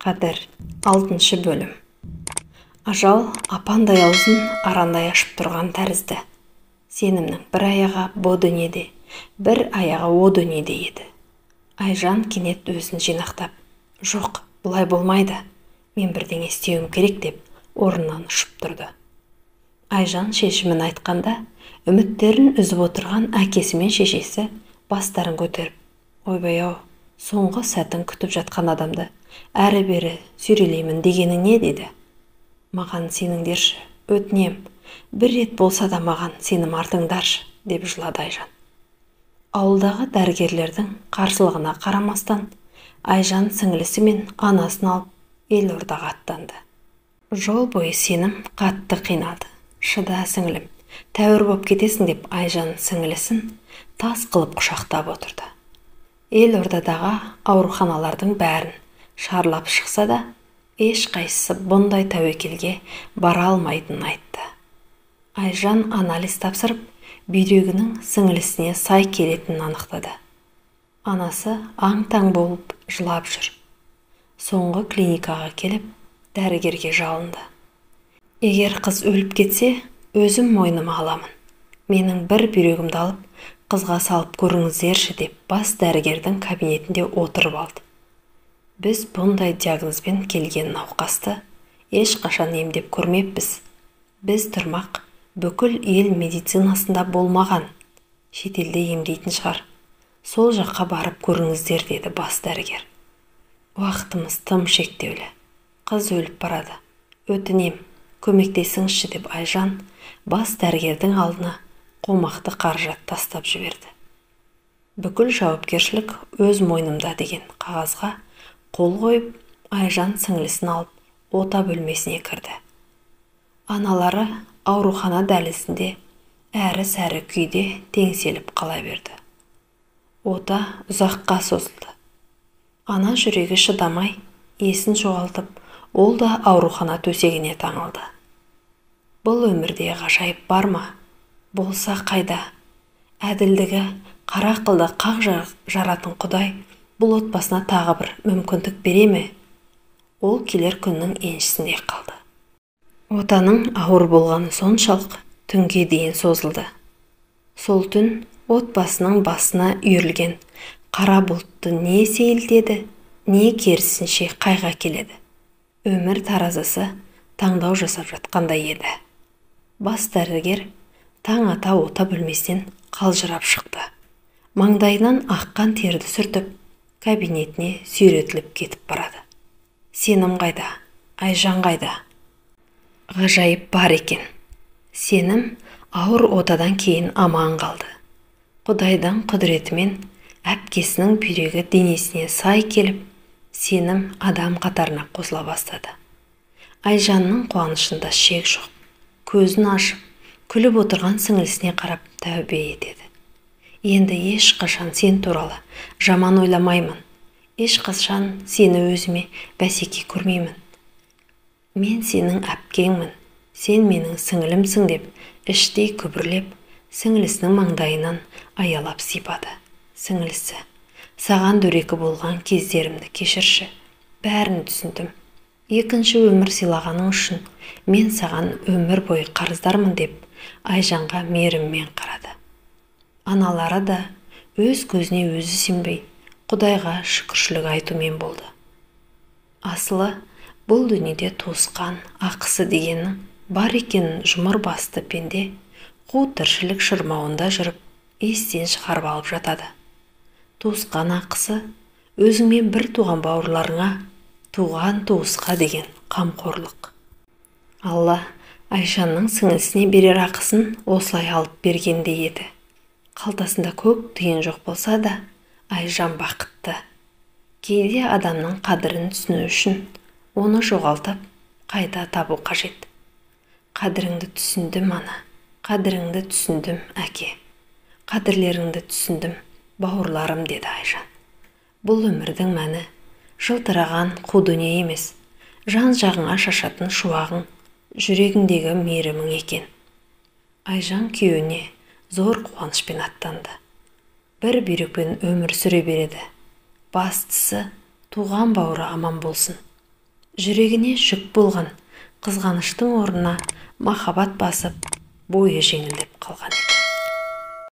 Қадір 6 бөлім. Ажал апандай аузын арандай ашып тұрған тәрізді. Сенімнің бір аяғы бұ дүниеде, бір аяғы о дүниеде еді. Айжан кенет өзін жинақтап, жоқ, бұлай болмайды, мен бірдеңе істеуім керек деп орнынан ұшып тұрды. Айжан шешімін айтқанда, үміттерін үзіп отырған әкесі мен шешесі бастарын көтеріп, ойбай-ау, соңғы сәтін күтіп жатқан адамды әрі-бері сүйрелеймін дегенің не деді. Маған сеніңдерші, өтінем, бір рет болса да маған сенім артыңдаршы, деп жылады Айжан. Ауылдағы дәрігерлердің қарсылығына қарамастан, Айжан сіңлісі мен анасын алып елордаға аттанды. Жол бойы сенім қатты қиналды. Шыда сіңлім, тәуір боп кетесің деп Айжан сіңлісін тас қылып құшақтап отырды. Елордадағы ауруханалардың бәрін шарлап шықса да, ешқайсысы бұндай тәуекелге бара алмайтынын айтты. Айжан анализ тапсырып, бүйрегінің сіңлісіне сай келетінін анықтады. Анасы аң-таң болып жылап жүр. Соңғы клиникаға келіп, дәрігерге жалынды. Егер қыз өліп кетсе, өзім мойныма аламын. Менің бір бүйрегімді алып, қызға салып көріңіздерші деп бас дәрігердің кабинетінде отырып алды. Біз бұндай диагнозбен келген науқасты ешқашан емдеп көрмеппіз. Біз тұрмақ бүкіл ел медицинасында болмаған. Шетелде емдейтін шығар. Сол жаққа барып көріңіздер деді бас дәрігер. Уақытымыз тым шектеулі. Қыз өліп барады. Өтінем, көмектесіңізші деп Айжан бас дәрігердің алдына қомақты қаражат тастап жіберді. Бүкіл жауапкершілік өз мойнымда деген қағазға қол қойып, Айжан сіңлісін алып, ота бөлмесіне кірді. Аналары аурухана дәлізінде әрі-сәрі күйде теңселіп қала берді. Ота ұзаққа созылды. Ана жүрегі шыдамай, есін жоғалтып, ол да аурухана төсегіне таңылды. Бұл өмірде ғажайып бар ма? Болса қайда? Әділдігі қара қылды қақ жаратын Құдай бұл отбасына тағы бір мүмкіндік бере ме? Ол келер күннің еншісінде қалды. Отаның ауыр болғаны соншалық түнге дейін созылды. Сол түн отбасының басына үйірілген қара бұлтты не сейілтеді, не керісінше қайға келеді. Өмір таразысы таңдау жасап жатқандай еді. Бас дәрігер таң ата ота бөлмесінен қалжырап шықты. Маңдайынан аққан терді сүртіп, кабинетіне сүйретіліп кетіп барады. Сенім қайда? Айжан қайда? Ғажайып бар екен. Сенім ауыр отадан кейін аман қалды. Құдайдың құдіретімен әпкесінің бүйрегі денесіне сай келіп, сенім адам қатарына қосыла бастады. Айжанның қуанышында шек жоқ. Көзін ашып, күліп отырған сіңлісіне қарап тәубе етеді. Енді ешқашан сен туралы жаман ойламаймын. Ешқашан сені өзіме бәсеке көрмеймін. Мен сенің әпкеңмін, сен менің сіңлімсің деп іштей күбірлеп, сіңлісінің маңдайынан аялап сипады. Сіңлісі, саған дөрекі болған кездерімді кешірші, бәрін түсіндім. Екінші өмір сыйлағаның үшін мен саған өмір бойы қарыздармын деп Айжанға мейіріммен қарады. Аналары да өз көзіне өзі сенбей, Құдайға шүкіршілік айтумен болды. Асылы бұл дүниеде туысқан ақысы дегеннің бар екенін жұмыр басты пенде қу тіршілік шырмауында жүріп, естен шығарып алып жатады. Туысқан ақысы өзіңмен бір туған бауырларыңа, туған туысқа деген қамқорлық. Алла Айжанның сіңлісіне берер ақысын осылай алып бергенде еді. Қалтасында көк тиын жоқ болса да, Айжан бақытты. Кейде адамның қадірін түсіну үшін оны жоғалтып, қайта табу қажет. Қадіріңді түсіндім, ана. Қадіріңді түсіндім, әке. Қадірлеріңді түсіндім, бауырларым, деді Айжан. Бұл өмірдің мәні жылтыраған қу дүние емес, жан-жағыңа шашатын шуағың, жүрегіңдегі мейірімің екен. Айжан күйеуіне зор қуанышпен аттанды. Бір бүйрекпен өмір сүре береді. Бастысы туған бауыры аман болсын. жүрегіне жүк болған қызғаныштың орнына махаббат басып бойы жеңілдеп қалған еді.